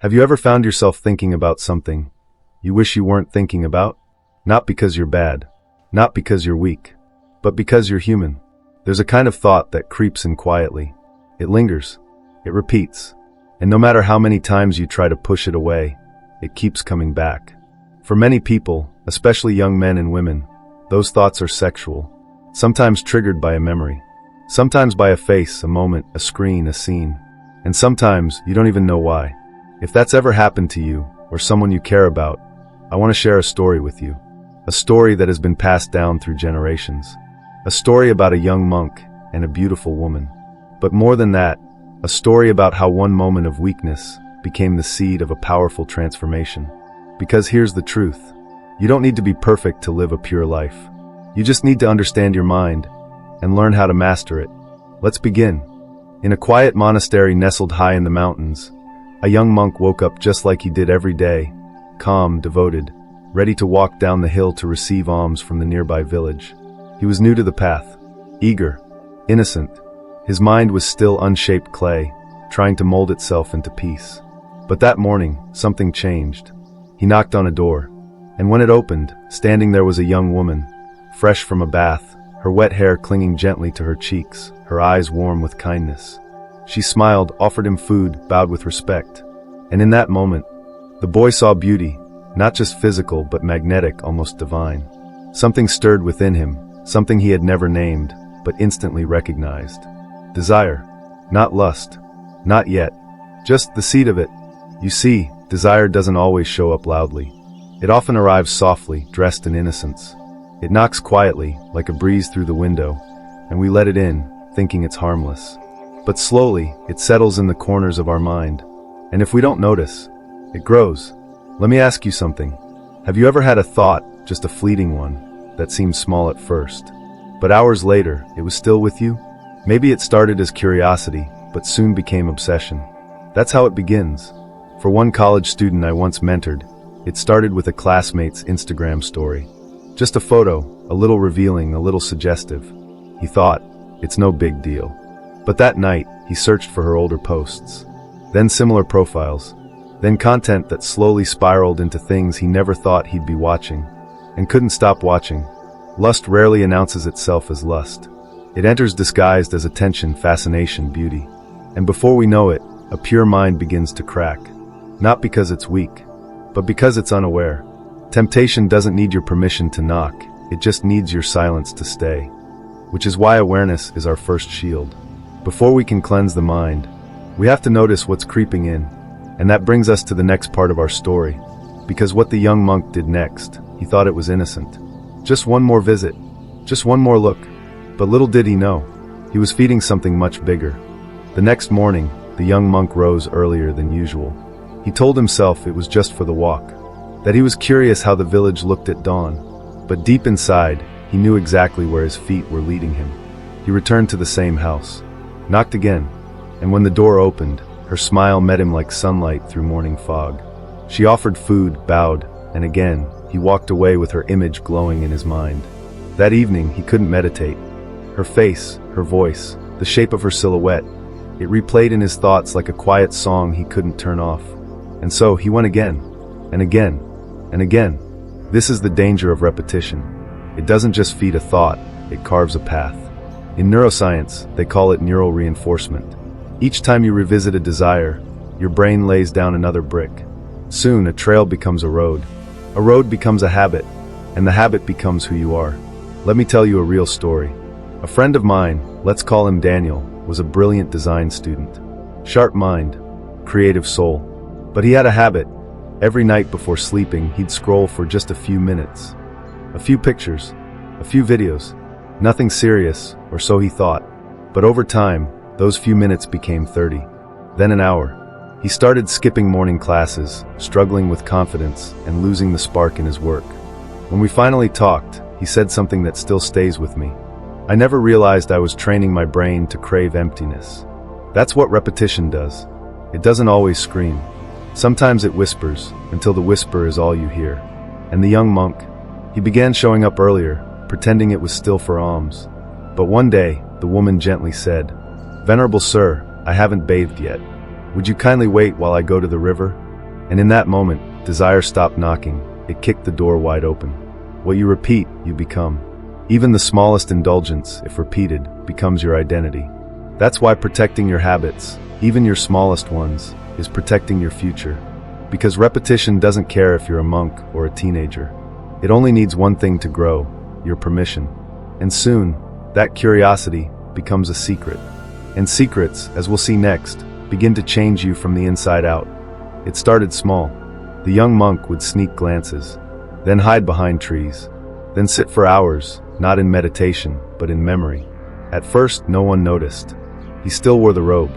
Have you ever found yourself thinking about something you wish you weren't thinking about? Not because you're bad, not because you're weak, but because you're human. There's a kind of thought that creeps in quietly. It lingers, it repeats, and no matter how many times you try to push it away, it keeps coming back. For many people, especially young men and women, those thoughts are sexual, sometimes triggered by a memory, sometimes by a face, a moment, a screen, a scene, and sometimes you don't even know why. If that's ever happened to you, or someone you care about, I want to share a story with you. A story that has been passed down through generations. A story about a young monk and a beautiful woman. But more than that, a story about how one moment of weakness became the seed of a powerful transformation. Because here's the truth. You don't need to be perfect to live a pure life. You just need to understand your mind and learn how to master it. Let's begin. In a quiet monastery nestled high in the mountains, a young monk woke up just like he did every day, calm, devoted, ready to walk down the hill to receive alms from the nearby village. He was new to the path, eager, innocent. His mind was still unshaped clay, trying to mold itself into peace. But that morning, something changed. He knocked on a door, and when it opened, standing there was a young woman, fresh from a bath, her wet hair clinging gently to her cheeks, her eyes warm with kindness. She smiled, offered him food, bowed with respect. And in that moment, the boy saw beauty, not just physical but magnetic, almost divine. Something stirred within him, something he had never named, but instantly recognized. Desire. Not lust. Not yet. Just the seed of it. You see, desire doesn't always show up loudly. It often arrives softly, dressed in innocence. It knocks quietly, like a breeze through the window, and we let it in, thinking it's harmless. But slowly, it settles in the corners of our mind. And if we don't notice, it grows. Let me ask you something. Have you ever had a thought, just a fleeting one, that seemed small at first, but hours later, it was still with you? Maybe it started as curiosity, but soon became obsession. That's how it begins. For one college student I once mentored, it started with a classmate's Instagram story. Just a photo, a little revealing, a little suggestive. He thought, it's no big deal. But that night, he searched for her older posts. Then similar profiles. Then content that slowly spiraled into things he never thought he'd be watching, and couldn't stop watching. Lust rarely announces itself as lust. It enters disguised as attention, fascination, beauty. And before we know it, a pure mind begins to crack. Not because it's weak, but because it's unaware. Temptation doesn't need your permission to knock, it just needs your silence to stay. Which is why awareness is our first shield. Before we can cleanse the mind, we have to notice what's creeping in. And that brings us to the next part of our story. Because what the young monk did next, he thought it was innocent. Just one more visit, just one more look. But little did he know, he was feeding something much bigger. The next morning, the young monk rose earlier than usual. He told himself it was just for the walk, that he was curious how the village looked at dawn. But deep inside, he knew exactly where his feet were leading him. He returned to the same house, knocked again, and when the door opened, her smile met him like sunlight through morning fog. She offered food, bowed, and again, he walked away with her image glowing in his mind. That evening, he couldn't meditate. Her face, her voice, the shape of her silhouette, it replayed in his thoughts like a quiet song he couldn't turn off. And so, he went again, and again, and again. This is the danger of repetition. It doesn't just feed a thought, it carves a path. In neuroscience, they call it neural reinforcement. Each time you revisit a desire, your brain lays down another brick. Soon, a trail becomes a road becomes a habit, and the habit becomes who you are. Let me tell you a real story. A friend of mine, let's call him Daniel, was a brilliant design student. Sharp mind, creative soul. But he had a habit. Every night before sleeping, he'd scroll for just a few minutes. A few pictures, a few videos. Nothing serious, or so he thought. But over time, those few minutes became 30. Then an hour. He started skipping morning classes, struggling with confidence, and losing the spark in his work. When we finally talked, he said something that still stays with me. I never realized I was training my brain to crave emptiness. That's what repetition does. It doesn't always scream. Sometimes it whispers, until the whisper is all you hear. And the young monk, he began showing up earlier, pretending it was still for alms. But one day, the woman gently said, "Venerable sir, I haven't bathed yet. Would you kindly wait while I go to the river?" And in that moment, desire stopped knocking. It kicked the door wide open. What you repeat, you become. Even the smallest indulgence, if repeated, becomes your identity. That's why protecting your habits, even your smallest ones, is protecting your future. Because repetition doesn't care if you're a monk or a teenager. It only needs one thing to grow, your permission. And soon, that curiosity becomes a secret. And secrets, as we'll see next, begin to change you from the inside out. It started small. The young monk would sneak glances, then hide behind trees, then sit for hours, not in meditation, but in memory. At first, no one noticed. He still wore the robe,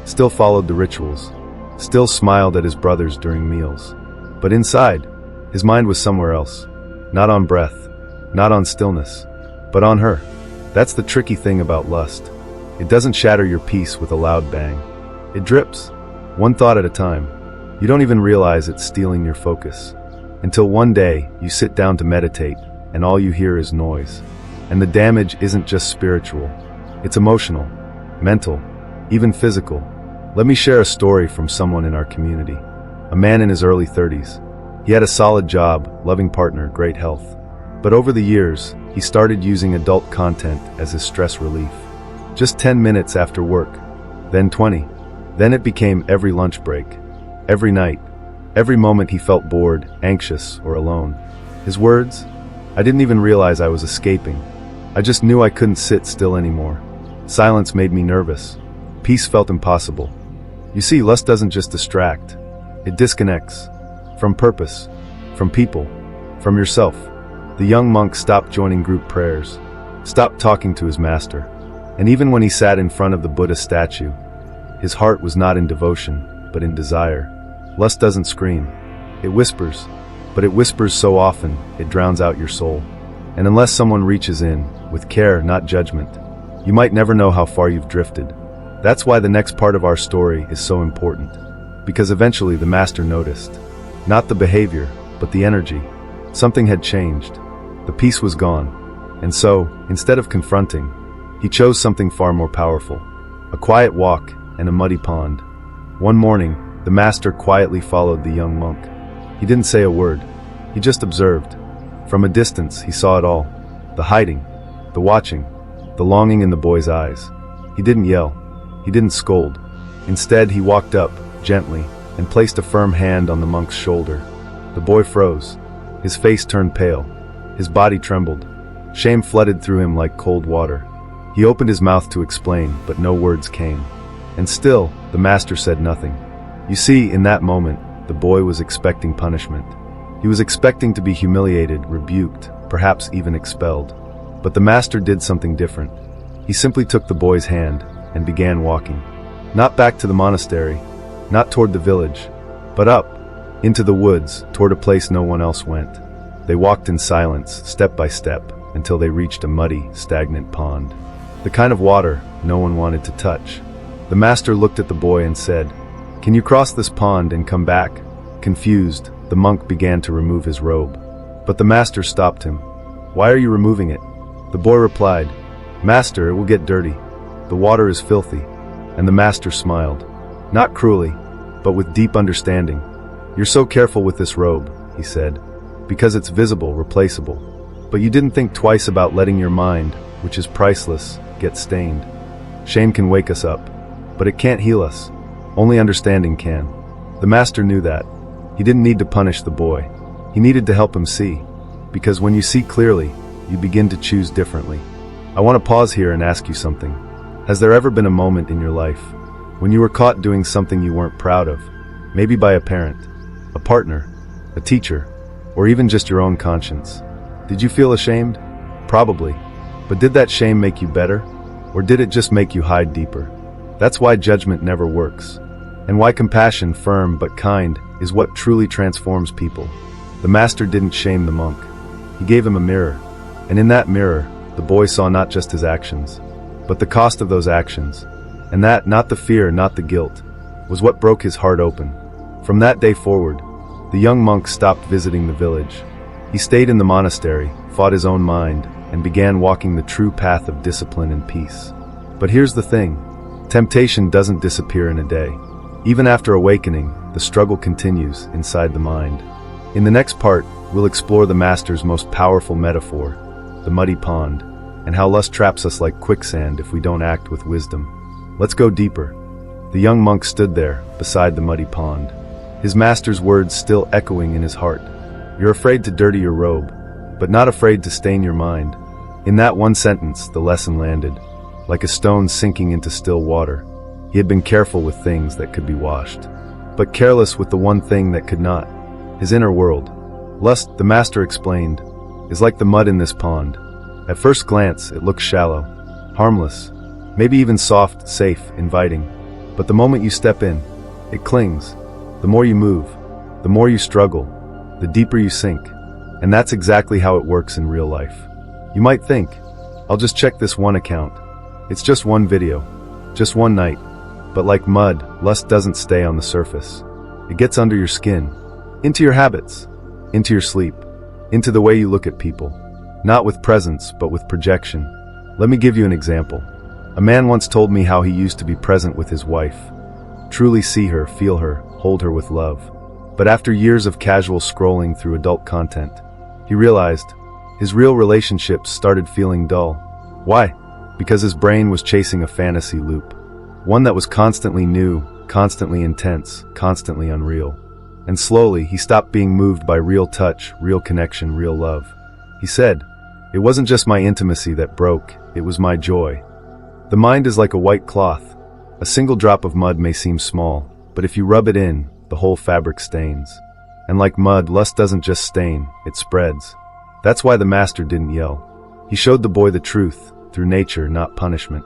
still followed the rituals, still smiled at his brothers during meals. But inside, his mind was somewhere else. Not on breath, not on stillness, but on her. That's the tricky thing about lust. It doesn't shatter your peace with a loud bang. It drips, one thought at a time. You don't even realize it's stealing your focus. Until one day, you sit down to meditate, and all you hear is noise. And the damage isn't just spiritual. It's emotional, mental, even physical. Let me share a story from someone in our community. A man in his early 30s. He had a solid job, loving partner, great health. But over the years, he started using adult content as his stress relief. Just 10 minutes after work, then 20. Then it became every lunch break, every night, every moment he felt bored, anxious, or alone. His words? I didn't even realize I was escaping. I just knew I couldn't sit still anymore. Silence made me nervous. Peace felt impossible. You see, lust doesn't just distract. It disconnects. From purpose, from people, from yourself. The young monk stopped joining group prayers, stopped talking to his master. And even when he sat in front of the Buddhist statue, his heart was not in devotion, but in desire. Lust doesn't scream. It whispers. But it whispers so often, it drowns out your soul. And unless someone reaches in, with care, not judgment, you might never know how far you've drifted. That's why the next part of our story is so important. Because eventually the master noticed. Not the behavior, but the energy. Something had changed. The peace was gone. And so, instead of confronting, he chose something far more powerful. A quiet walk and a muddy pond. One morning, the master quietly followed the young monk. He didn't say a word. He just observed. From a distance, he saw it all. The hiding, the watching, the longing in the boy's eyes. He didn't yell. He didn't scold. Instead, he walked up, gently, and placed a firm hand on the monk's shoulder. The boy froze. His face turned pale. His body trembled. Shame flooded through him like cold water. He opened his mouth to explain, but no words came. And still, the master said nothing. You see, in that moment, the boy was expecting punishment. He was expecting to be humiliated, rebuked, perhaps even expelled. But the master did something different. He simply took the boy's hand and began walking. Not back to the monastery, not toward the village, but up, into the woods, toward a place no one else went. They walked in silence, step by step, until they reached a muddy, stagnant pond. The kind of water no one wanted to touch. The master looked at the boy and said, "Can you cross this pond and come back?" Confused, the monk began to remove his robe. But the master stopped him. "Why are you removing it?" The boy replied, "Master, it will get dirty. The water is filthy." And the master smiled. Not cruelly, but with deep understanding. "You're so careful with this robe," he said, "because it's visible, replaceable. But you didn't think twice about letting your mind, which is priceless, get stained. Shame can wake us up, but it can't heal us. Only understanding can." The master knew that. He didn't need to punish the boy. He needed to help him see. Because when you see clearly, you begin to choose differently. I want to pause here and ask you something. Has there ever been a moment in your life when you were caught doing something you weren't proud of? Maybe by a parent, a partner, a teacher, or even just your own conscience. Did you feel ashamed? Probably. But did that shame make you better? Or did it just make you hide deeper? That's why judgment never works. And why compassion, firm but kind, is what truly transforms people. The master didn't shame the monk. He gave him a mirror. And in that mirror, the boy saw not just his actions, but the cost of those actions. And that, not the fear, not the guilt, was what broke his heart open. From that day forward, the young monk stopped visiting the village. He stayed in the monastery, fought his own mind, and began walking the true path of discipline and peace. But here's the thing. Temptation doesn't disappear in a day. Even after awakening, the struggle continues inside the mind. In the next part, we'll explore the master's most powerful metaphor, the muddy pond, and how lust traps us like quicksand if we don't act with wisdom. Let's go deeper. The young monk stood there, beside the muddy pond, his master's words still echoing in his heart. You're afraid to dirty your robe, but not afraid to stain your mind. In that one sentence, the lesson landed, like a stone sinking into still water. He had been careful with things that could be washed, but careless with the one thing that could not, his inner world. Lust, the master explained, is like the mud in this pond. At first glance, it looks shallow, harmless, maybe even soft, safe, inviting. But the moment you step in, it clings. The more you move, the more you struggle, the deeper you sink. And that's exactly how it works in real life. You might think, I'll just check this one account. It's just one video, just one night. But like mud, lust doesn't stay on the surface. It gets under your skin, into your habits, into your sleep, into the way you look at people. Not with presence, but with projection. Let me give you an example. A man once told me how he used to be present with his wife, truly see her, feel her, hold her with love. But after years of casual scrolling through adult content, he realized his real relationships started feeling dull. Why? Because his brain was chasing a fantasy loop. One that was constantly new, constantly intense, constantly unreal. And slowly, he stopped being moved by real touch, real connection, real love. He said, "It wasn't just my intimacy that broke, it was my joy." The mind is like a white cloth. A single drop of mud may seem small, but if you rub it in, the whole fabric stains. And like mud, lust doesn't just stain, it spreads. That's why the master didn't yell. He showed the boy the truth, through nature, not punishment.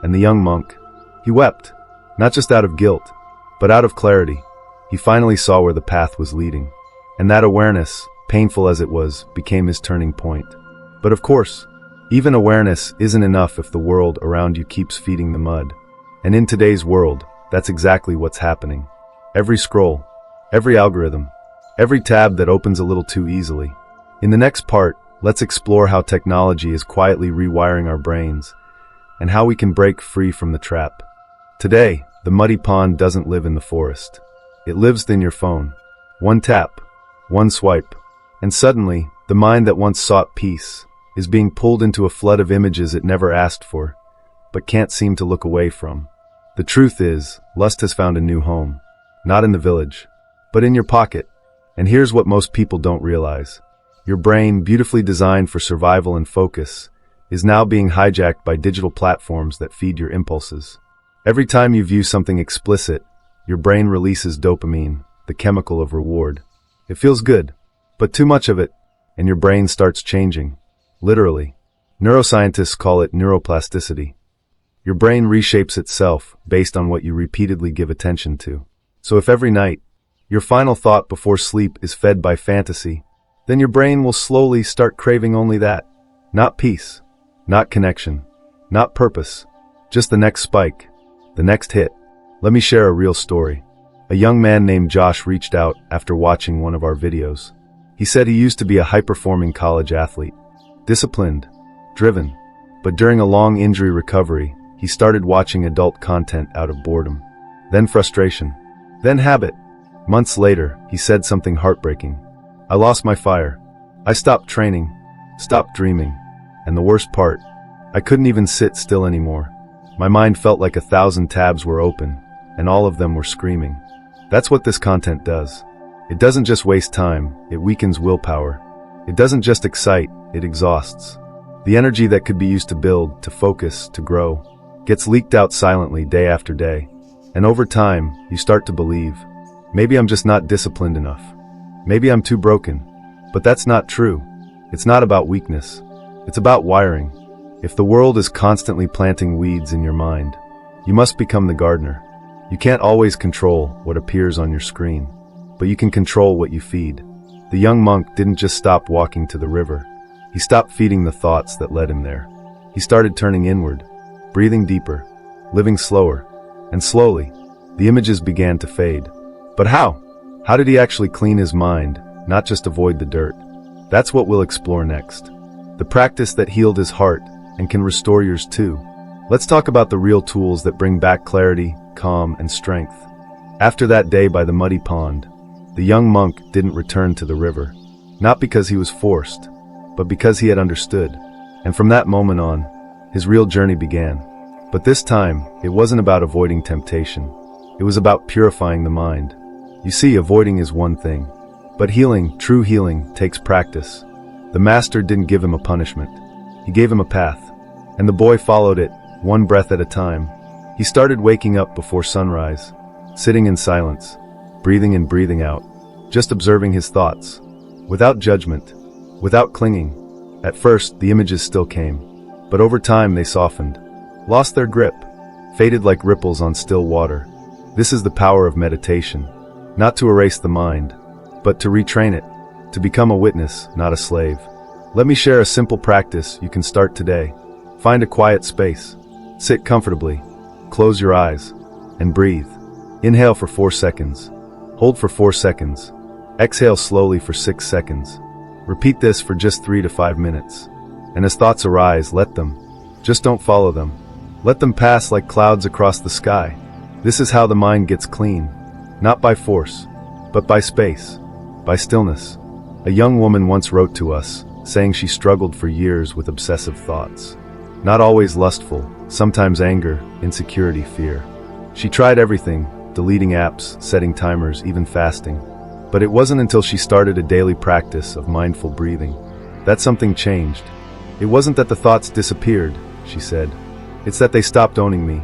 And the young monk, he wept, not just out of guilt, but out of clarity. He finally saw where the path was leading. And that awareness, painful as it was, became his turning point. But of course, even awareness isn't enough if the world around you keeps feeding the mud. And in today's world, that's exactly what's happening. Every scroll, every algorithm, every tab that opens a little too easily. In the next part, let's explore how technology is quietly rewiring our brains and how we can break free from the trap. Today, the muddy pond doesn't live in the forest. It lives in your phone. One tap, one swipe, and suddenly, the mind that once sought peace is being pulled into a flood of images it never asked for, but can't seem to look away from. The truth is, lust has found a new home. Not in the village, but in your pocket. And here's what most people don't realize. Your brain, beautifully designed for survival and focus, is now being hijacked by digital platforms that feed your impulses. Every time you view something explicit, your brain releases dopamine, the chemical of reward. It feels good, but too much of it, and your brain starts changing. Literally. Neuroscientists call it neuroplasticity. Your brain reshapes itself based on what you repeatedly give attention to. So if every night, your final thought before sleep is fed by fantasy, then your brain will slowly start craving only that. Not peace, not connection, not purpose, just the next spike, the next hit. Let me share a real story. A young man named Josh reached out after watching one of our videos. He said he used to be a high-performing college athlete. Disciplined, driven, but during a long injury recovery, he started watching adult content out of boredom. Then frustration. Then habit. Months later, he said something heartbreaking. I lost my fire. I stopped training, stopped dreaming. And the worst part, I couldn't even sit still anymore. My mind felt like 1,000 tabs were open, and all of them were screaming. That's what this content does. It doesn't just waste time, it weakens willpower. It doesn't just excite, it exhausts. The energy that could be used to build, to focus, to grow, gets leaked out silently day after day. And over time, you start to believe, maybe I'm just not disciplined enough. Maybe I'm too broken. But that's not true. It's not about weakness. It's about wiring. If the world is constantly planting weeds in your mind, you must become the gardener. You can't always control what appears on your screen, but you can control what you feed. The young monk didn't just stop walking to the river. He stopped feeding the thoughts that led him there. He started turning inward, breathing deeper, living slower, and slowly, the images began to fade. But how? How did he actually clean his mind, not just avoid the dirt? That's what we'll explore next. The practice that healed his heart and can restore yours too. Let's talk about the real tools that bring back clarity, calm, and strength. After that day by the muddy pond, the young monk didn't return to the river, not because he was forced, but because he had understood. And from that moment on, his real journey began. But this time, it wasn't about avoiding temptation. It was about purifying the mind. You see, avoiding is one thing, but healing, true healing, takes practice. The master didn't give him a punishment. He gave him a path, and the boy followed it, one breath at a time. He started waking up before sunrise, sitting in silence, breathing in, breathing out, just observing his thoughts, without judgment, without clinging. At first, the images still came, but over time they softened, lost their grip, faded like ripples on still water. This is the power of meditation, not to erase the mind, but to retrain it, to become a witness, not a slave. Let me share a simple practice you can start today. Find a quiet space, sit comfortably, close your eyes, and breathe. Inhale for 4 seconds, hold for 4 seconds, exhale slowly for 6 seconds. Repeat this for just 3 to 5 minutes. And as thoughts arise, let them. Just don't follow them. Let them pass like clouds across the sky. This is how the mind gets clean. Not by force, but by space, by stillness. A young woman once wrote to us, saying she struggled for years with obsessive thoughts. Not always lustful, sometimes anger, insecurity, fear. She tried everything, deleting apps, setting timers, even fasting. But it wasn't until she started a daily practice of mindful breathing that something changed. It wasn't that the thoughts disappeared, she said. It's that they stopped owning me.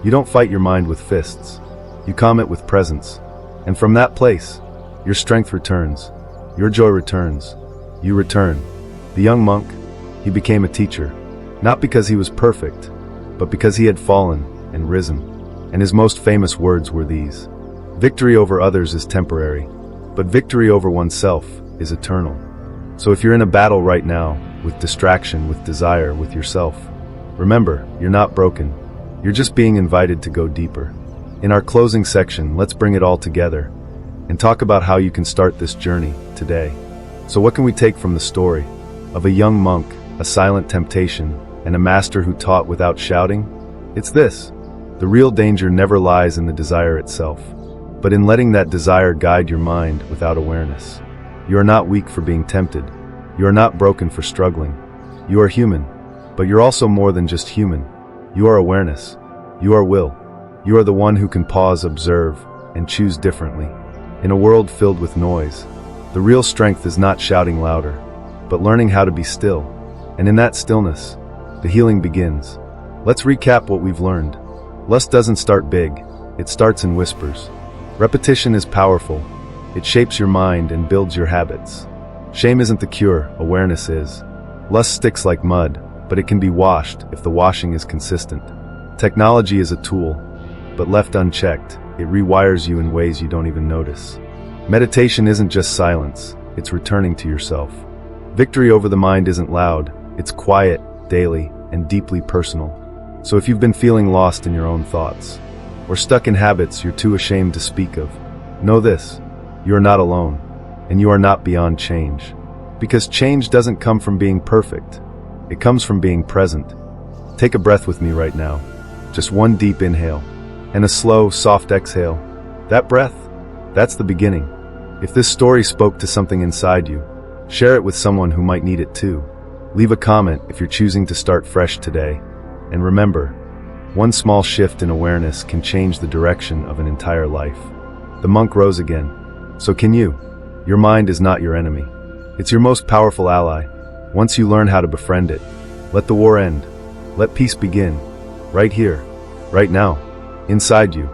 You don't fight your mind with fists. You calm it with presence. And from that place, your strength returns. Your joy returns. You return. The young monk, he became a teacher. Not because he was perfect, but because he had fallen and risen. And his most famous words were these: victory over others is temporary, but victory over oneself is eternal. So if you're in a battle right now, with distraction, with desire, with yourself, remember, you're not broken. You're just being invited to go deeper. In our closing section, let's bring it all together and talk about how you can start this journey today. So what can we take from the story of a young monk, a silent temptation, and a master who taught without shouting? It's this: the real danger never lies in the desire itself, but in letting that desire guide your mind without awareness. You are not weak for being tempted. You are not broken for struggling. You are human, but you're also more than just human. You are awareness. You are will. You are the one who can pause, observe, and choose differently. In a world filled with noise, the real strength is not shouting louder, but learning how to be still. And in that stillness, the healing begins. Let's recap what we've learned. Lust doesn't start big, it starts in whispers. Repetition is powerful. It shapes your mind and builds your habits. Shame isn't the cure, awareness is. Lust sticks like mud, but it can be washed if the washing is consistent. Technology is a tool, but left unchecked, it rewires you in ways you don't even notice. Meditation isn't just silence, it's returning to yourself. Victory over the mind isn't loud, it's quiet, daily, and deeply personal. So if you've been feeling lost in your own thoughts, or stuck in habits you're too ashamed to speak of, know this: you are not alone, and you are not beyond change. Because change doesn't come from being perfect, it comes from being present. Take a breath with me right now. Just one deep inhale, and a slow, soft exhale. That breath, that's the beginning. If this story spoke to something inside you, share it with someone who might need it too. Leave a comment if you're choosing to start fresh today. And remember, one small shift in awareness can change the direction of an entire life. The monk rose again. So can you. Your mind is not your enemy. It's your most powerful ally. Once you learn how to befriend it, let the war end. Let peace begin. Right here, right now, inside you.